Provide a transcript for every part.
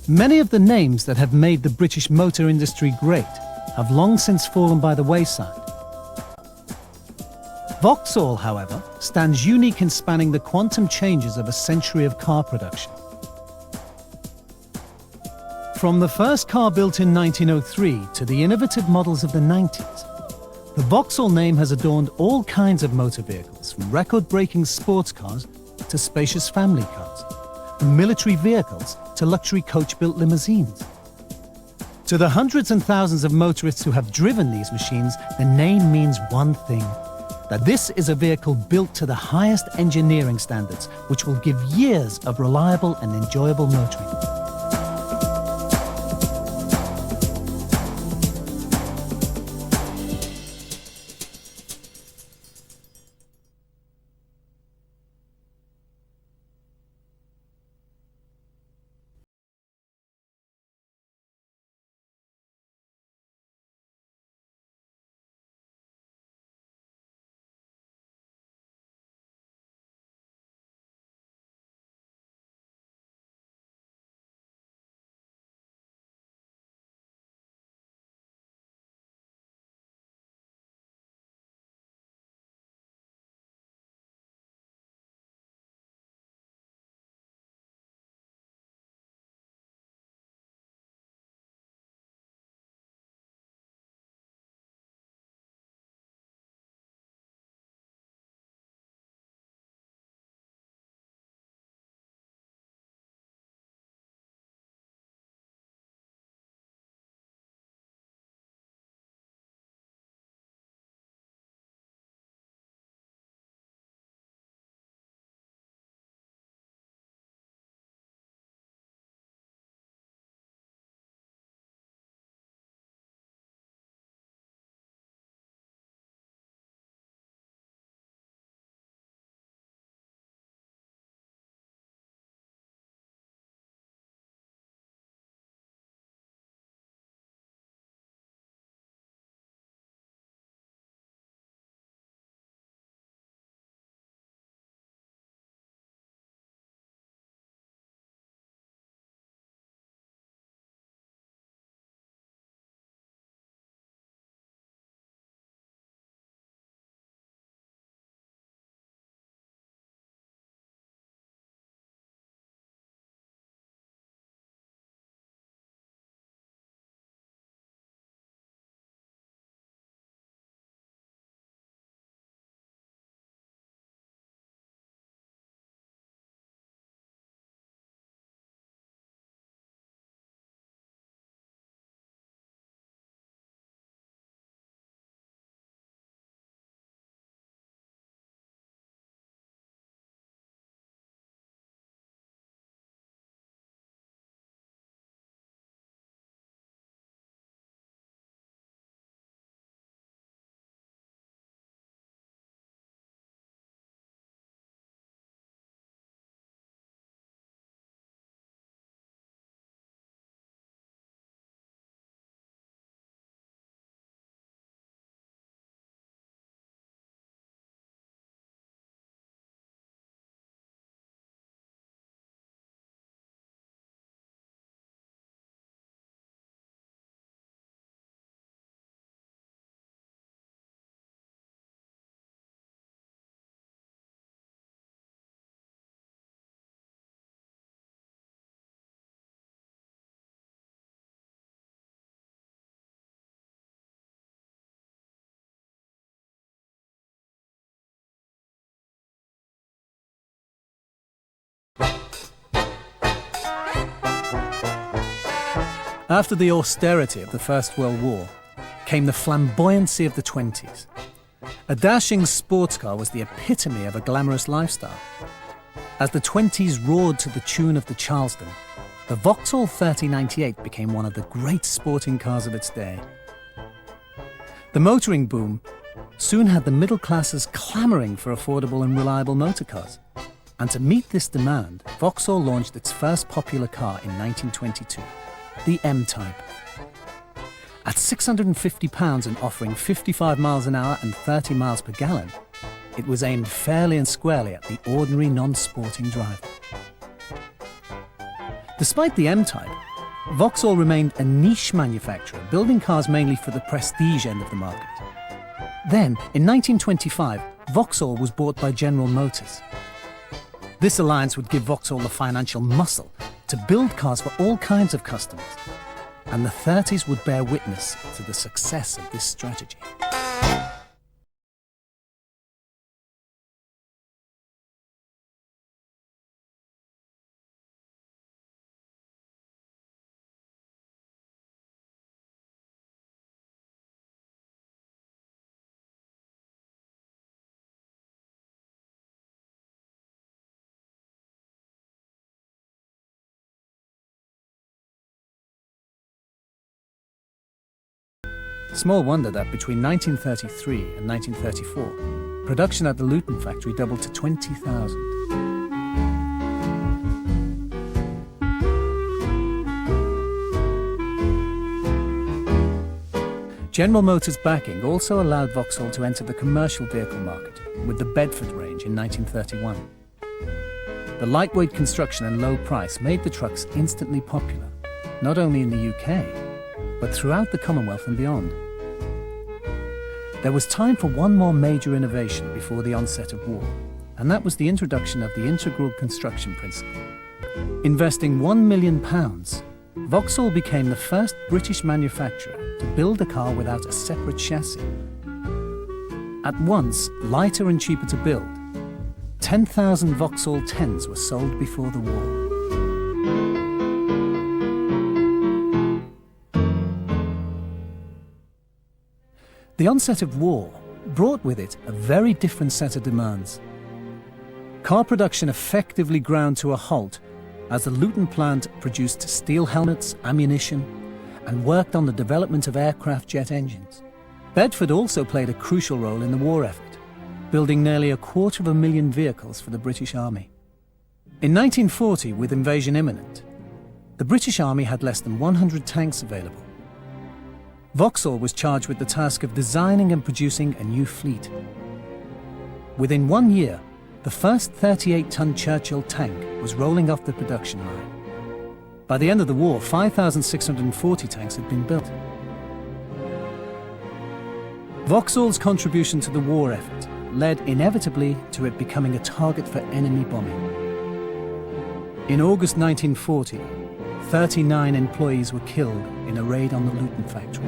Many of the names that have made the British motor industry great have long since fallen by the wayside. Vauxhall, however, stands unique in spanning the quantum changes of a century of car production. From the first car built in 1903 to the innovative models of the 90s, the Vauxhall name has adorned all kinds of motor vehicles, from record-breaking sports cars to spacious family cars, from military vehicles to luxury coach-built limousines. To the hundreds and thousands of motorists who have driven these machines, the name means one thing: that this is a vehicle built to the highest engineering standards, which will give years of reliable and enjoyable motoring. After the austerity of the First World War came the flamboyancy of the 20s. A dashing sports car was the epitome of a glamorous lifestyle. As the 20s roared to the tune of the Charleston, the Vauxhall 3098 became one of the great sporting cars of its day. The motoring boom soon had the middle classes clamouring for affordable and reliable motor cars. And to meet this demand, Vauxhall launched its first popular car in 1922, the M-Type. At £650 and offering 55 miles an hour and 30 miles per gallon, it was aimed fairly and squarely at the ordinary non-sporting driver. Despite the M-Type, Vauxhall remained a niche manufacturer, building cars mainly for the prestige end of the market. Then, in 1925, Vauxhall was bought by General Motors. This alliance would give Vauxhall the financial muscle to build cars for all kinds of customers. And the 30s would bear witness to the success of this strategy. Small wonder that between 1933 and 1934, production at the Luton factory doubled to 20,000. General Motors' backing also allowed Vauxhall to enter the commercial vehicle market with the Bedford range in 1931. The lightweight construction and low price made the trucks instantly popular, not only in the UK, but throughout the Commonwealth and beyond. There was time for one more major innovation before the onset of war, and that was the introduction of the integral construction principle. Investing £1 million, Vauxhall became the first British manufacturer to build a car without a separate chassis. At once lighter and cheaper to build, 10,000 Vauxhall 10s were sold before the war. The onset of war brought with it a very different set of demands. Car production effectively ground to a halt as the Luton plant produced steel helmets, ammunition, and worked on the development of aircraft jet engines. Bedford also played a crucial role in the war effort, building nearly 250,000 vehicles for the British Army. In 1940, with invasion imminent, the British Army had less than 100 tanks available. Vauxhall was charged with the task of designing and producing a new fleet. Within 1 year, the first 38-ton Churchill tank was rolling off the production line. By the end of the war, 5,640 tanks had been built. Vauxhall's contribution to the war effort led inevitably to it becoming a target for enemy bombing. In August 1940, 39 employees were killed in a raid on the Luton factory.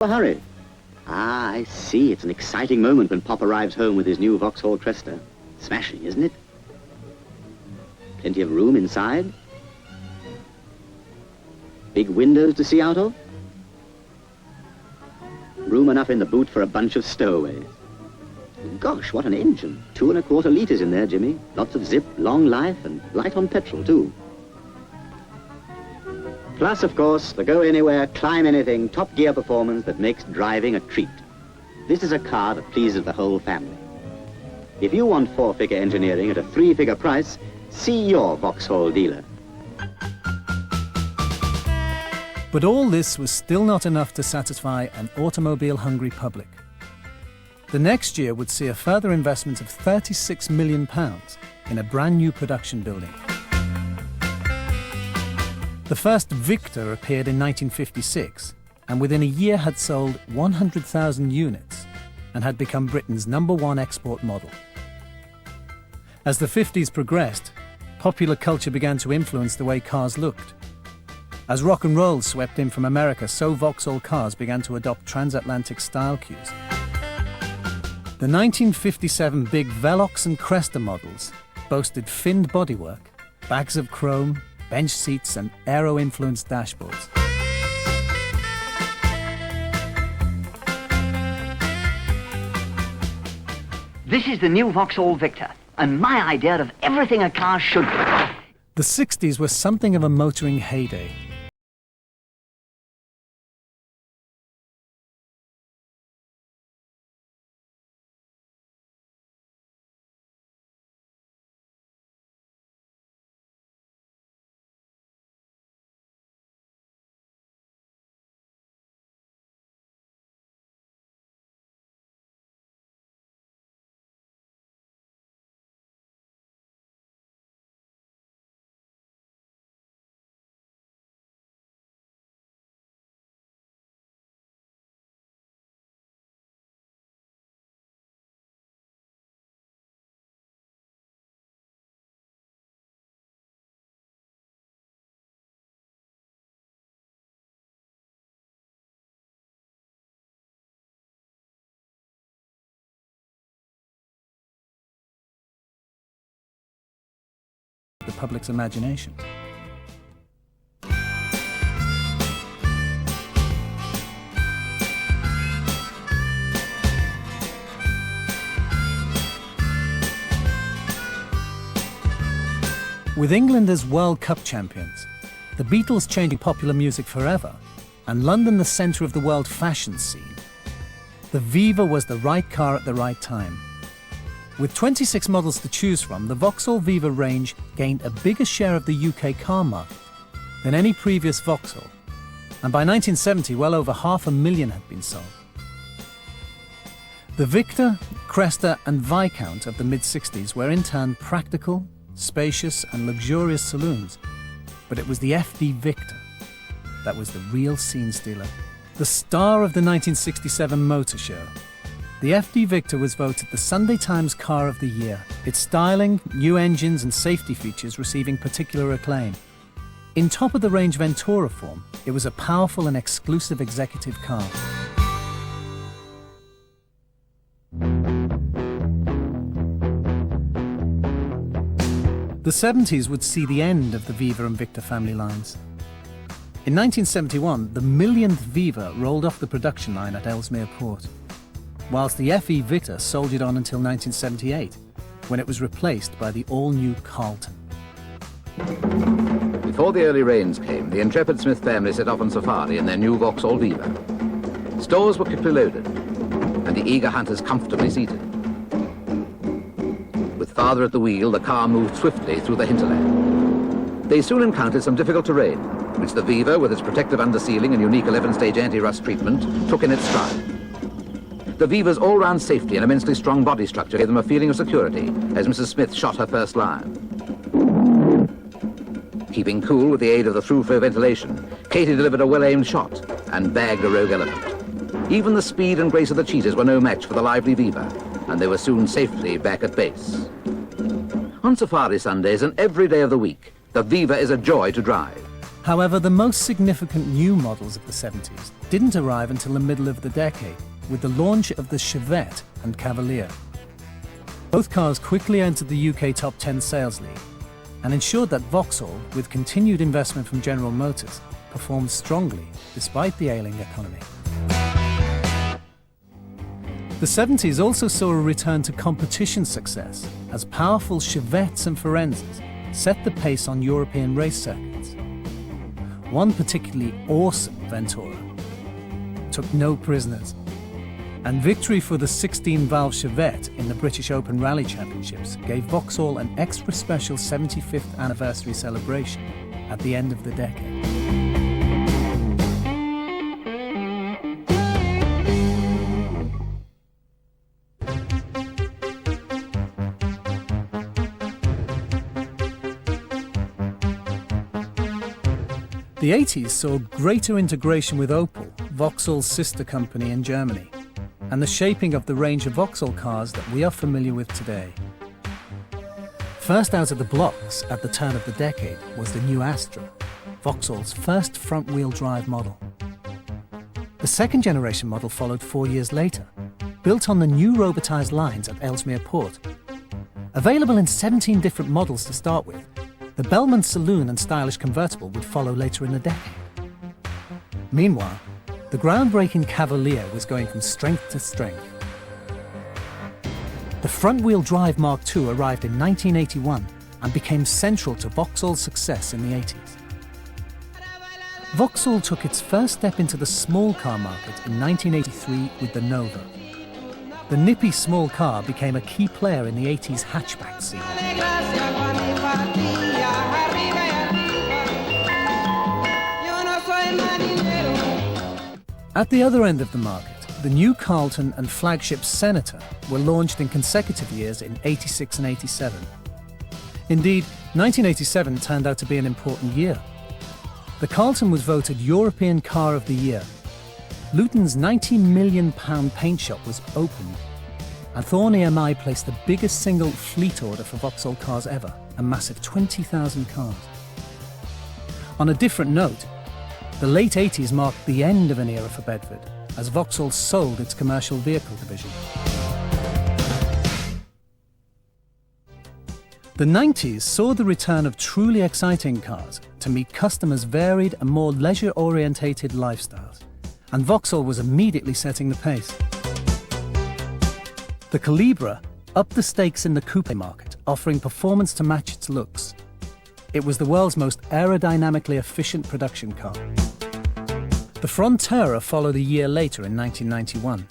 Hurry. Ah, I see. It's an exciting moment when Pop arrives home with his new Vauxhall Cresta. Smashing, isn't it? Plenty of room inside. Big windows to see out of. Room enough in the boot for a bunch of stowaways. Gosh, what an engine. 2¼ litres in there, Jimmy. Lots of zip, long life, and light on petrol, too. Plus, of course, the go-anywhere, climb-anything, top-gear performance that makes driving a treat. This is a car that pleases the whole family. If you want 4-figure engineering at a 3-figure price, see your Vauxhall dealer. But all this was still not enough to satisfy an automobile-hungry public. The next year would see a further investment of £36 million in a brand new production building. The first Victor appeared in 1956, and within a year had sold 100,000 units and had become Britain's #1 export model. As the 50s progressed, popular culture began to influence the way cars looked. As rock and roll swept in from America, so Vauxhall cars began to adopt transatlantic style cues. The 1957 big Velox and Cresta models boasted finned bodywork, bags of chrome, bench seats and aero-influenced dashboards. This is the new Vauxhall Victor, and my idea of everything a car should be. The 60s were something of a motoring heyday. The public's imagination. With England as World Cup champions, the Beatles changing popular music forever, and London the centre of the world fashion scene, the Viva was the right car at the right time. With 26 models to choose from, the Vauxhall Viva range gained a bigger share of the UK car market than any previous Vauxhall, and by 1970 well over 500,000 had been sold. The Victor, Cresta and Viscount of the mid-60s were in turn practical, spacious and luxurious saloons, but it was the FD Victor that was the real scene stealer. The star of the 1967 Motor Show, the FD Victor was voted the Sunday Times Car of the Year, its styling, new engines and safety features receiving particular acclaim. In top-of-the-range Ventura form, it was a powerful and exclusive executive car. The 70s would see the end of the Viva and Victor family lines. In 1971, the millionth Viva rolled off the production line at Ellesmere Port, whilst the FE Victor soldiered on until 1978, when it was replaced by the all-new Carlton. Before the early rains came, the intrepid Smith family set off on safari in their new Vauxhall Viva. Stores were quickly loaded, and the eager hunters comfortably seated. With father at the wheel, the car moved swiftly through the hinterland. They soon encountered some difficult terrain, which the Viva, with its protective undersealing and unique 11-stage anti-rust treatment, took in its stride. The Viva's all-round safety and immensely strong body structure gave them a feeling of security as Mrs. Smith shot her first lion. Keeping cool with the aid of the through-flow ventilation, Katie delivered a well-aimed shot and bagged a rogue elephant. Even the speed and grace of the cheetahs were no match for the lively Viva, and they were soon safely back at base. On safari Sundays and every day of the week, the Viva is a joy to drive. However, the most significant new models of the 70s didn't arrive until the middle of the decade, with the launch of the Chevette and Cavalier. Both cars quickly entered the UK top 10 sales league and ensured that Vauxhall, with continued investment from General Motors, performed strongly despite the ailing economy. The 70s also saw a return to competition success as powerful Chevettes and Forenzas set the pace on European race circuits. One particularly awesome Ventura took no prisoners, and victory for the 16-valve Chevette in the British Open Rally Championships gave Vauxhall an extra special 75th anniversary celebration at the end of the decade. The 80s saw greater integration with Opel Vauxhall's sister company in Germany, and the shaping of the range of Vauxhall cars that we are familiar with today. First out of the blocks at the turn of the decade was the new Astra, Vauxhall's first front-wheel drive model. The second generation model followed 4 years later, built on the new robotized lines at Ellesmere Port. Available in 17 different models to start with, the Bellman Saloon and stylish convertible would follow later in the decade. Meanwhile, the groundbreaking Cavalier was going from strength to strength. The front-wheel drive Mark II arrived in 1981 and became central to Vauxhall's success in the 80s. Vauxhall took its first step into the small car market in 1983 with the Nova. The nippy small car became a key player in the 80s hatchback scene. At the other end of the market, the new Carlton and flagship Senator were launched in consecutive years in 86 and 87. Indeed, 1987 turned out to be an important year. The Carlton was voted European Car of the Year. Luton's £90 million paint shop was opened, and Thorn EMI placed the biggest single fleet order for Vauxhall cars ever, a massive 20,000 cars. On a different note, the late 80s marked the end of an era for Bedford, as Vauxhall sold its commercial vehicle division. The 90s saw the return of truly exciting cars to meet customers' varied and more leisure-orientated lifestyles, and Vauxhall was immediately setting the pace. The Calibra upped the stakes in the coupe market, offering performance to match its looks. It was the world's most aerodynamically efficient production car. The Frontera followed a year later in 1991,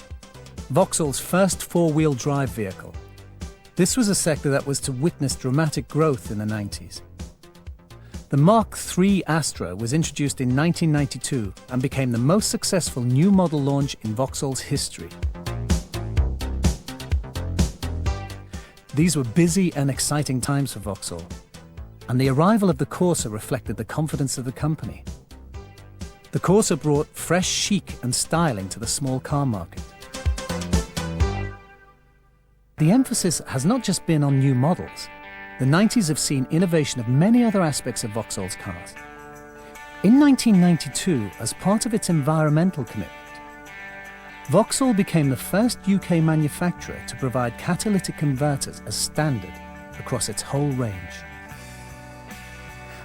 Vauxhall's first four-wheel drive vehicle. This was a sector that was to witness dramatic growth in the 90s. The Mark III Astra was introduced in 1992 and became the most successful new model launch in Vauxhall's history. These were busy and exciting times for Vauxhall, and the arrival of the Corsa reflected the confidence of the company. The Corsa brought fresh chic and styling to the small car market. The emphasis has not just been on new models. The 90s have seen innovation of many other aspects of Vauxhall's cars. In 1992, as part of its environmental commitment, Vauxhall became the first UK manufacturer to provide catalytic converters as standard across its whole range.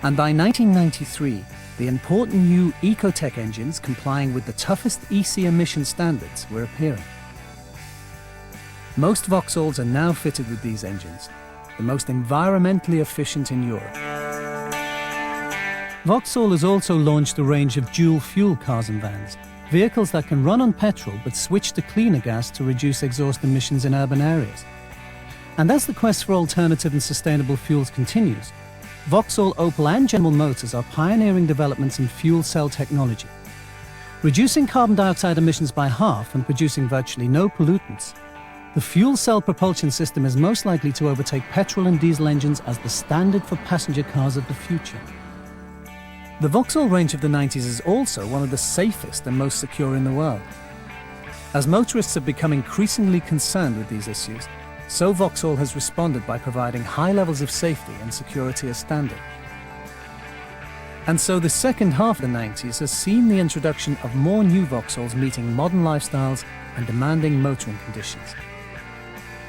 And by 1993, the important new Ecotec engines complying with the toughest EC emission standards were appearing. Most Vauxhalls are now fitted with these engines, the most environmentally efficient in Europe. Vauxhall has also launched a range of dual-fuel cars and vans, vehicles that can run on petrol but switch to cleaner gas to reduce exhaust emissions in urban areas. And as the quest for alternative and sustainable fuels continues, Vauxhall, Opel and General Motors are pioneering developments in fuel cell technology. Reducing carbon dioxide emissions by half and producing virtually no pollutants, the fuel cell propulsion system is most likely to overtake petrol and diesel engines as the standard for passenger cars of the future. The Vauxhall range of the 90s is also one of the safest and most secure in the world. As motorists have become increasingly concerned with these issues, so Vauxhall has responded by providing high levels of safety and security as standard. And so the second half of the 90s has seen the introduction of more new Vauxhalls meeting modern lifestyles and demanding motoring conditions.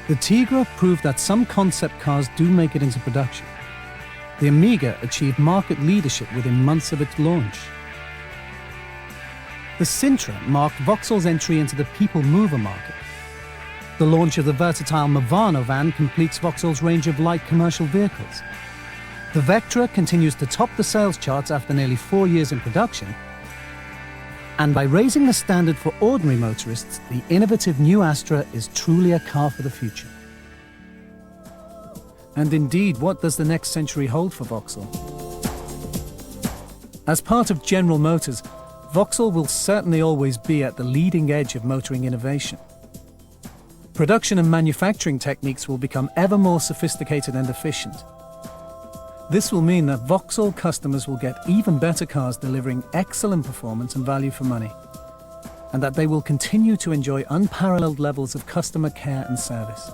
The Tigra proved that some concept cars do make it into production. The Amiga achieved market leadership within months of its launch. The Sintra marked Vauxhall's entry into the people mover market. The launch of the versatile Movano van completes Vauxhall's range of light commercial vehicles. The Vectra continues to top the sales charts after nearly 4 years in production. And by raising the standard for ordinary motorists, the innovative new Astra is truly a car for the future. And indeed, what does the next century hold for Vauxhall? As part of General Motors, Vauxhall will certainly always be at the leading edge of motoring innovation. Production and manufacturing techniques will become ever more sophisticated and efficient. This will mean that Vauxhall customers will get even better cars delivering excellent performance and value for money. and that they will continue to enjoy unparalleled levels of customer care and service.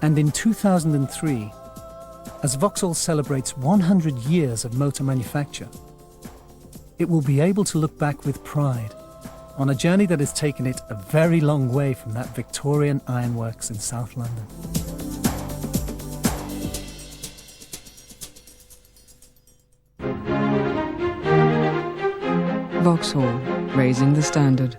And in 2003, as Vauxhall celebrates 100 years of motor manufacture, it will be able to look back with pride on a journey that has taken it a very long way from that Victorian ironworks in South London. Vauxhall, raising the standard.